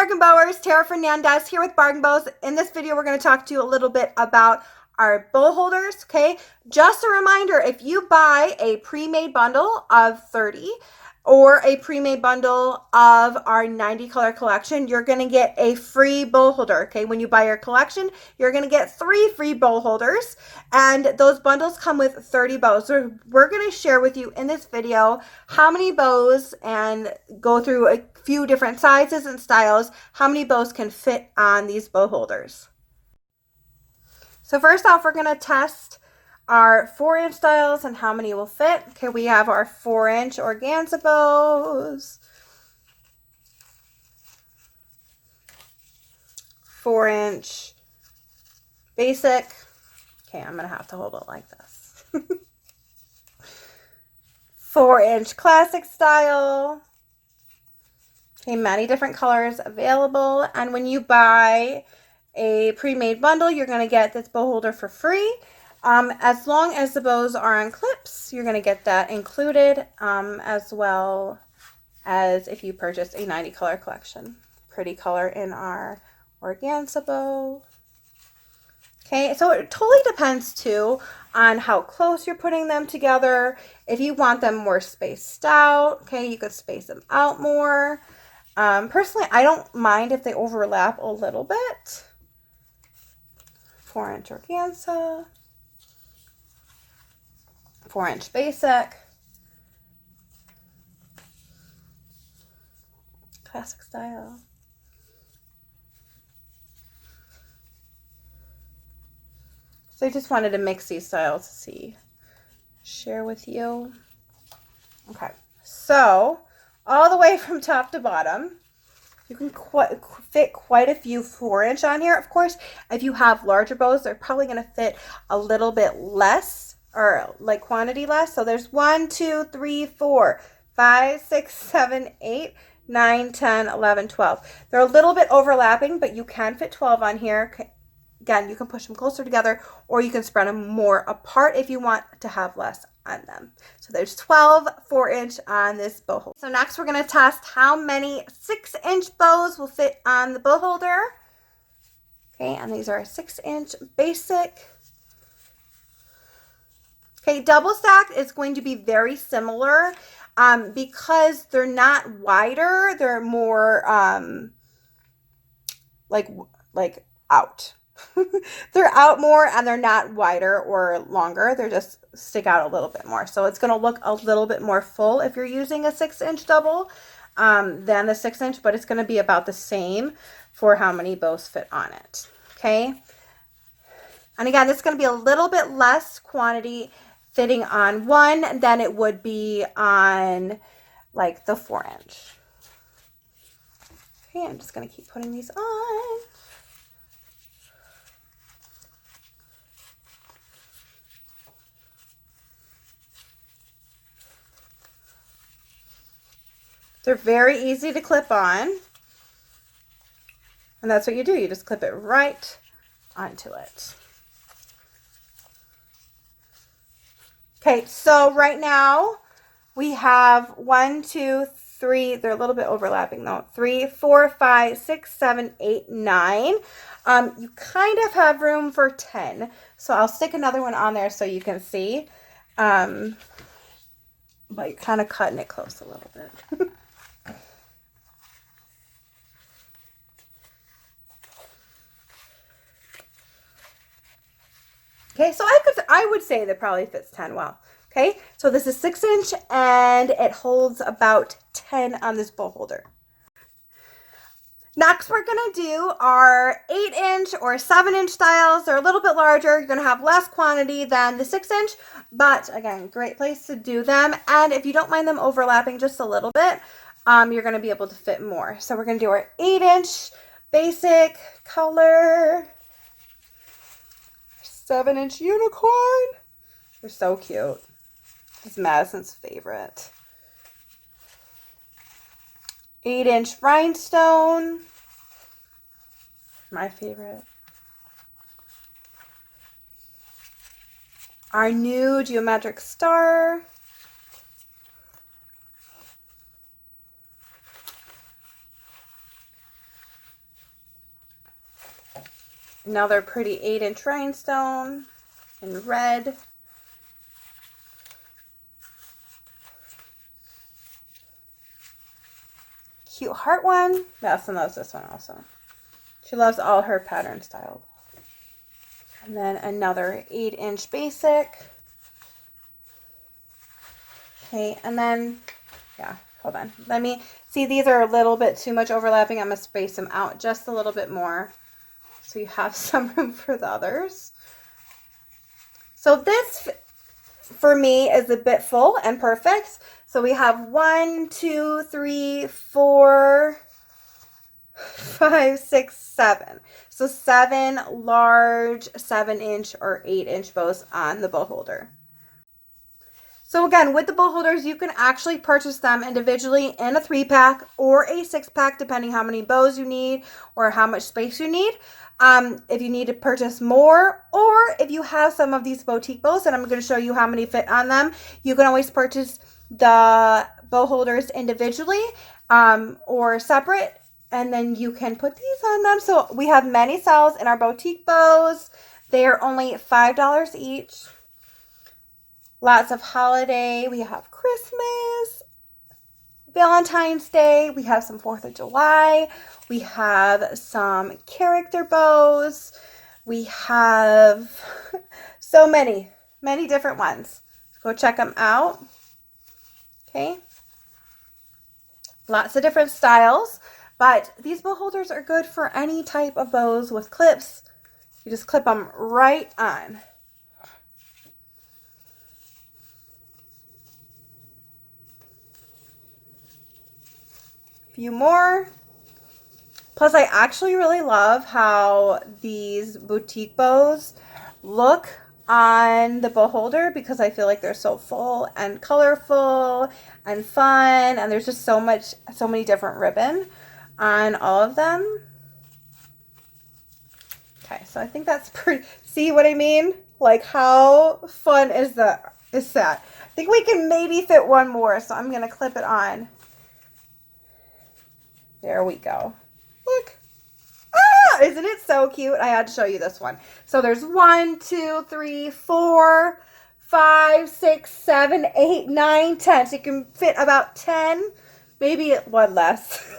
BargainBowers, Tara Fernandez here with BargainBows. In this video, we're going to talk to you a little bit about our bowl holders, okay? Just a reminder, if you buy a pre-made bundle of 30 or a pre-made bundle of our 90 color collection, you're going to get a free bowl holder, okay? When you buy your collection, you're going to get 3 free bowl holders, and those bundles come with 30 bows. So we're going to share with you in this video how many bows and go through a few different sizes and styles, how many bows can fit on these bow holders. So first off, we're going to test our 4-inch styles and how many will fit. Okay, we have our 4-inch organza bows, 4-inch basic. Okay, I'm gonna have to hold it like this. 4-inch classic style. Okay, many different colors available. And when you buy a pre-made bundle, you're gonna get this bow holder for free. As long as the bows are on clips, you're going to get that included, as well as if you purchase a 90 color collection. Pretty color in our organza bow. Okay, so it totally depends too on how close you're putting them together. If you want them more spaced out, okay, you could space them out more. Personally, I don't mind if they overlap a little bit. 4-inch organza. 4-inch basic, classic style. So I just wanted to mix these styles to share with you. Okay, so all the way from top to bottom, you can fit quite a few 4-inch on here. Of course, if you have larger bows, they're probably going to fit a little bit less, or like quantity less. So there's 1, 2, 3, 4, 5, 6, 7, 8, 9, 10, 11, 12. They're a little bit overlapping, but you can fit 12 on here. Again, you can push them closer together, or you can spread them more apart if you want to have less on them. So there's 12 4-inch on this bow holder. So next we're going to test how many 6-inch bows will fit on the bow holder. Okay, and these are 6-inch basic. Okay, double stacked is going to be very similar because they're not wider. They're more like out. They're out more, and they're not wider or longer. They're just stick out a little bit more. So it's going to look a little bit more full if you're using a 6-inch double than the 6-inch, but it's going to be about the same for how many bows fit on it. Okay. And again, this is going to be a little bit less quantity fitting on one than it would be on like the 4-inch. Okay, I'm just going to keep putting these on. They're very easy to clip on. And that's what you do. You just clip it right onto it. Okay, so right now we have 1, 2, 3. They're a little bit overlapping though. 3, 4, 5, 6, 7, 8, 9. You kind of have room for 10. So I'll stick another one on there so you can see. But you're kind of cutting it close a little bit. Okay, so I would say that probably fits 10 well. Okay, so this is 6-inch and it holds about 10 on this bowl holder. Next, we're going to do our 8-inch or 7-inch styles. They're a little bit larger. You're going to have less quantity than the 6-inch, but again, great place to do them. And if you don't mind them overlapping just a little bit, you're going to be able to fit more. So we're going to do our 8-inch basic color. 7-inch unicorn. They're so cute. It's Madison's favorite. 8-inch rhinestone. My favorite. Our new geometric star. Another pretty 8-inch rhinestone in red. Cute heart one. Madison loves this one also. She loves all her pattern style. And then another 8-inch basic. Okay, and then, yeah, hold on. Let me see, these are a little bit too much overlapping. I'm going to space them out just a little bit more so you have some room for the others. So this, for me, is a bit full and perfect. So we have 1, 2, 3, 4, 5, 6, 7. So 7 large 7-inch or 8-inch bows on the bow holder. So again, with the bow holders, you can actually purchase them individually in a 3-pack or a 6-pack, depending how many bows you need or how much space you need. If you need to purchase more, or if you have some of these boutique bows, and I'm going to show you how many fit on them, you can always purchase the bow holders individually or separate, and then you can put these on them. So we have many styles in our boutique bows. They are only $5 each. Lots of holiday. We have Christmas, Valentine's Day. We have some 4th of July. We have some character bows. We have so many different ones. Go check them out. Okay. Lots of different styles, but these bow holders are good for any type of bows with clips. You just clip them right on. Few more. Plus, I actually really love how these boutique bows look on the bow holder, because I feel like they're so full and colorful and fun, and there's just so many different ribbon on all of them. Okay, so I think that's pretty, see what I mean? Like, how fun is that? I think we can maybe fit one more, so I'm gonna clip it on. There we go. Look. Ah, isn't it so cute? I had to show you this one. So there's 1, 2, 3, 4, 5, 6, 7, 8, 9, 10. So you can fit about 10, maybe one less.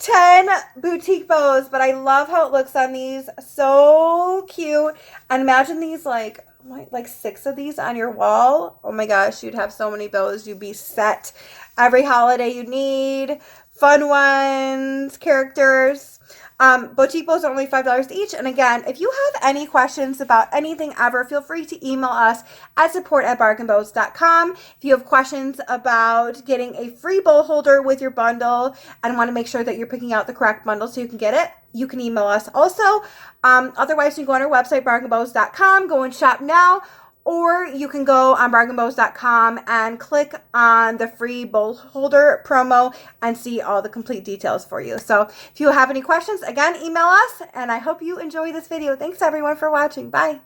10 boutique bows, but I love how it looks on these. So cute. And imagine these like 6 of these on your wall. Oh my gosh, you'd have so many bows. You'd be set. Every holiday you need. Fun ones, characters. Boutique bows are only $5 each. And again, if you have any questions about anything ever, feel free to email us at support@BargainBows.com. If you have questions about getting a free bow holder with your bundle and want to make sure that you're picking out the correct bundle so you can get it, you can email us also. Otherwise, you can go on our website, BargainBows.com, go and shop now. Or you can go on BargainBows.com and click on the free bow holder promo and see all the complete details for you. So if you have any questions, again, email us, and I hope you enjoy this video. Thanks everyone for watching. Bye.